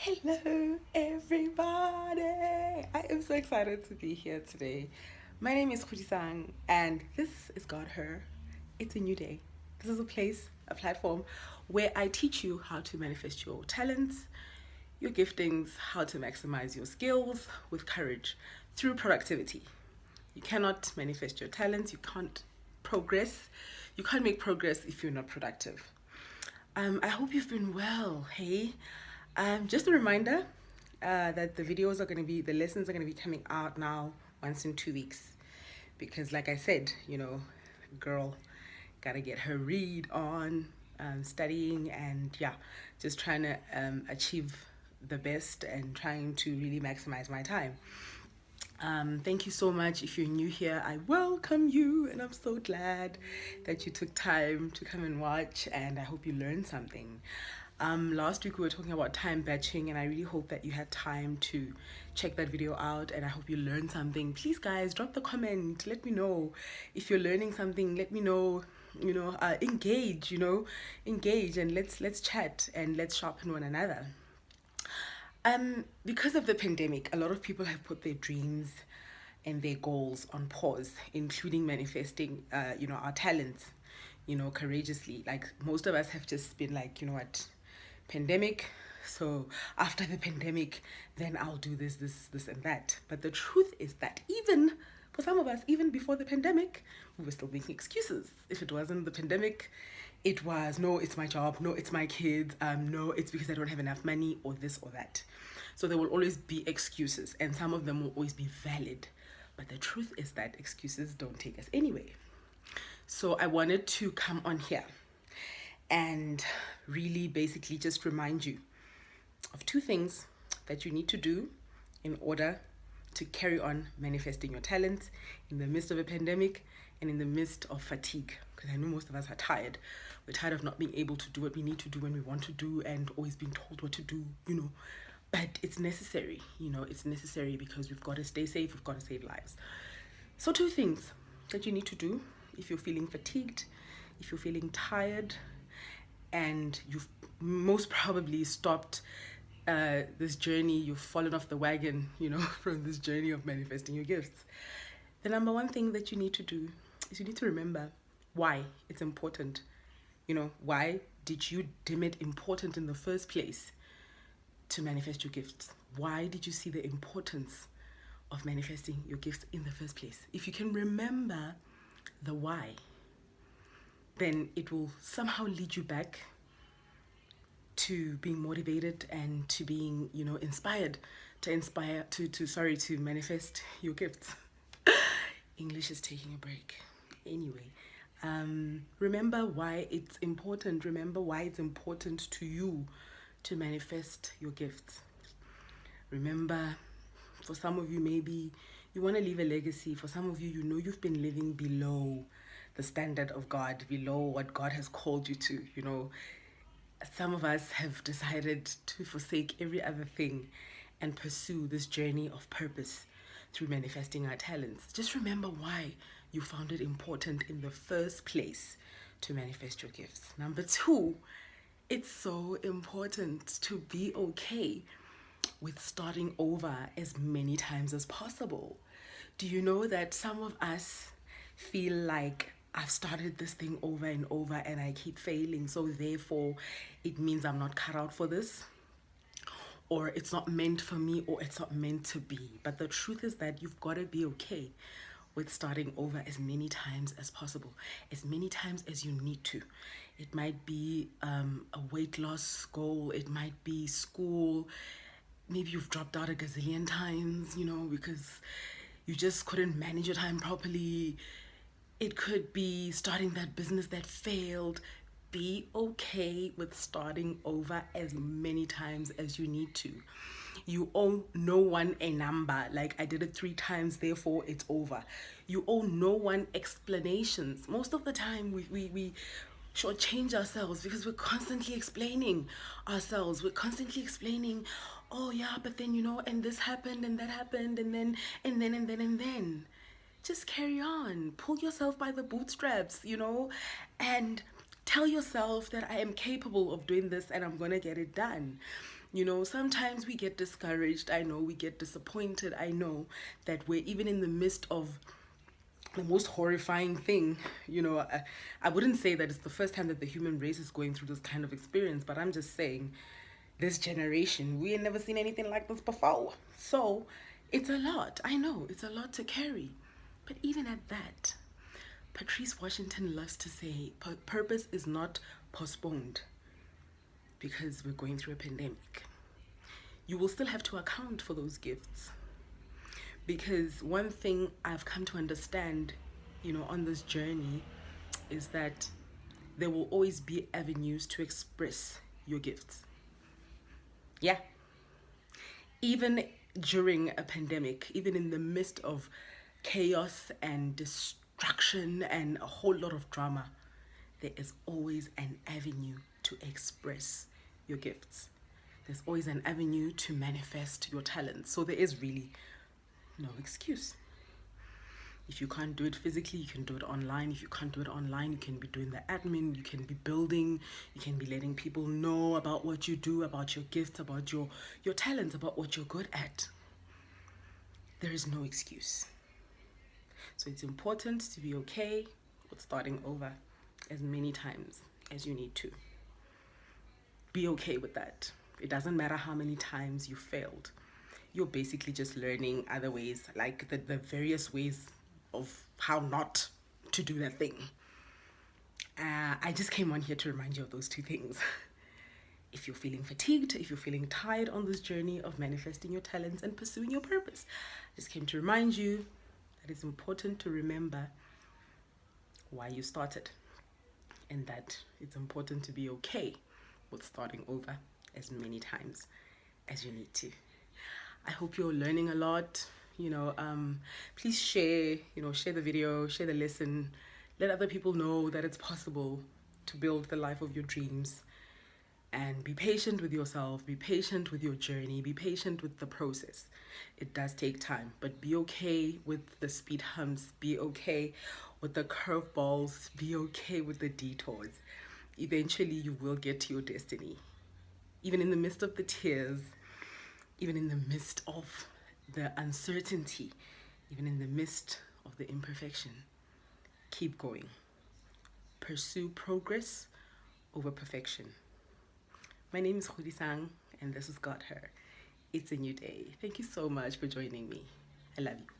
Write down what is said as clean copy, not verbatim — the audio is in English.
Hello, everybody! I am so excited to be here today. My name is Khudisang, and this is Godher. It's a new day. This is a place, a platform where I teach you how to manifest your talents, your giftings, how to maximize your skills with courage through productivity. You cannot manifest your talents, you can't progress, you can't make progress if you're not productive. I hope you've been well. Hey, just a reminder that the lessons are going to be coming out now once in 2 weeks. Because, like I said, girl, gotta get her read on, studying, and yeah, just trying to achieve the best and trying to really maximize my time. Thank you so much. If you're new here, I welcome you, and I'm so glad that you took time to come and watch, and I hope you learned something. Last week we were talking about time batching, and I really hope that you had time to check that video out, and I hope you learned something. Please, guys, drop the comment. Let me know if you're learning something. Let me know. Engage. Engage, and let's chat and let's sharpen one another. Because of the pandemic, a lot of people have put their dreams and their goals on pause, including manifesting, our talents, courageously. Like most of us have just been like, pandemic. So after the pandemic, then I'll do this, and that. But the truth is that even for some of us, even before the pandemic, we were still making excuses. If it wasn't the pandemic, it was no, it's my job, no, it's my kids, no, it's because I don't have enough money, or this or that. So there will always be excuses, and some of them will always be valid. But the truth is that excuses don't take us anywhere. So I wanted to come on here and really basically just remind you of two things that you need to do in order to carry on manifesting your talents in the midst of a pandemic and in the midst of fatigue. Because I know most of us are tired. We're tired of not being able to do what we need to do when we want to do, and always being told what to do, But it's necessary, it's necessary because we've got to stay safe, we've got to save lives. So two things that you need to do if you're feeling fatigued, if you're feeling tired, and you've most probably stopped this journey, you've fallen off the wagon, from this journey of manifesting your gifts. The number one thing that you need to do is you need to remember why it's important. Why did you deem it important in the first place to manifest your gifts? Why did you see the importance of manifesting your gifts in the first place? If you can remember the why, then it will somehow lead you back to being motivated and to being, inspired to manifest your gifts. English is taking a break. Anyway, remember why it's important. Remember why it's important to you to manifest your gifts. Remember, for some of you, maybe you want to leave a legacy. For some of you, you've been living below the standard of God, below what God has called you to. Some of us have decided to forsake every other thing and pursue this journey of purpose through manifesting our talents. Just remember why you found it important in the first place to manifest your gifts. Number two, it's so important to be okay with starting over as many times as possible. Do you know that some of us feel like I've started this thing over and over and I keep failing, so therefore it means I'm not cut out for this, or it's not meant for me, or it's not meant to be? But the truth is that you've got to be okay with starting over as many times as possible, as many times as you need to. It might be a weight loss goal, it might be school, maybe you've dropped out a gazillion times, because you just couldn't manage your time properly. It could be starting that business that failed. Be okay with starting over as many times as you need to. You owe no one a number, like I did it 3 times, therefore it's over. You owe no one explanations. Most of the time we shortchange ourselves because we're constantly explaining ourselves. We're constantly explaining, oh yeah, but then, and this happened and that happened and then. Just carry on. Pull yourself by the bootstraps, and tell yourself that I am capable of doing this and I'm going to get it done. You know, sometimes we get discouraged. I know we get disappointed. I know that we're even in the midst of the most horrifying thing. You know, I wouldn't say that it's the first time that the human race is going through this kind of experience, but I'm just saying this generation, we ain't never seen anything like this before. So it's a lot. I know it's a lot to carry. But even at that, Patrice Washington loves to say, purpose is not postponed because we're going through a pandemic. You will still have to account for those gifts. Because one thing I've come to understand, you know, on this journey is that there will always be avenues to express your gifts. Yeah. Even during a pandemic, even in the midst of chaos and destruction and a whole lot of drama, there is always an avenue to express your gifts. There's always an avenue to manifest your talents. So there is really no excuse. If you can't do it physically, you can do it online. If you can't do it online, you can be doing the admin, you can be building, you can be letting people know about what you do, about your gifts, about your talents, about what you're good at. There is no excuse. So it's important to be okay with starting over as many times as you need to. Be okay with that. It doesn't matter how many times you failed. You're basically just learning other ways, like the various ways of how not to do that thing. I just came on here to remind you of those two things. If you're feeling fatigued, if you're feeling tired on this journey of manifesting your talents and pursuing your purpose, I just came to remind you that it's important to remember why you started, and that it's important to be okay with starting over as many times as you need to. I hope you're learning a lot. You know, please share, share the video, share the lesson. Let other people know that it's possible to build the life of your dreams. And be patient with yourself, be patient with your journey, be patient with the process. It does take time, but be okay with the speed humps, be okay with the curveballs, be okay with the detours. Eventually, you will get to your destiny. Even in the midst of the tears, even in the midst of the uncertainty, even in the midst of the imperfection, keep going. Pursue progress over perfection. My name is Godher, and this is Godher. It's a new day. Thank you so much for joining me. I love you.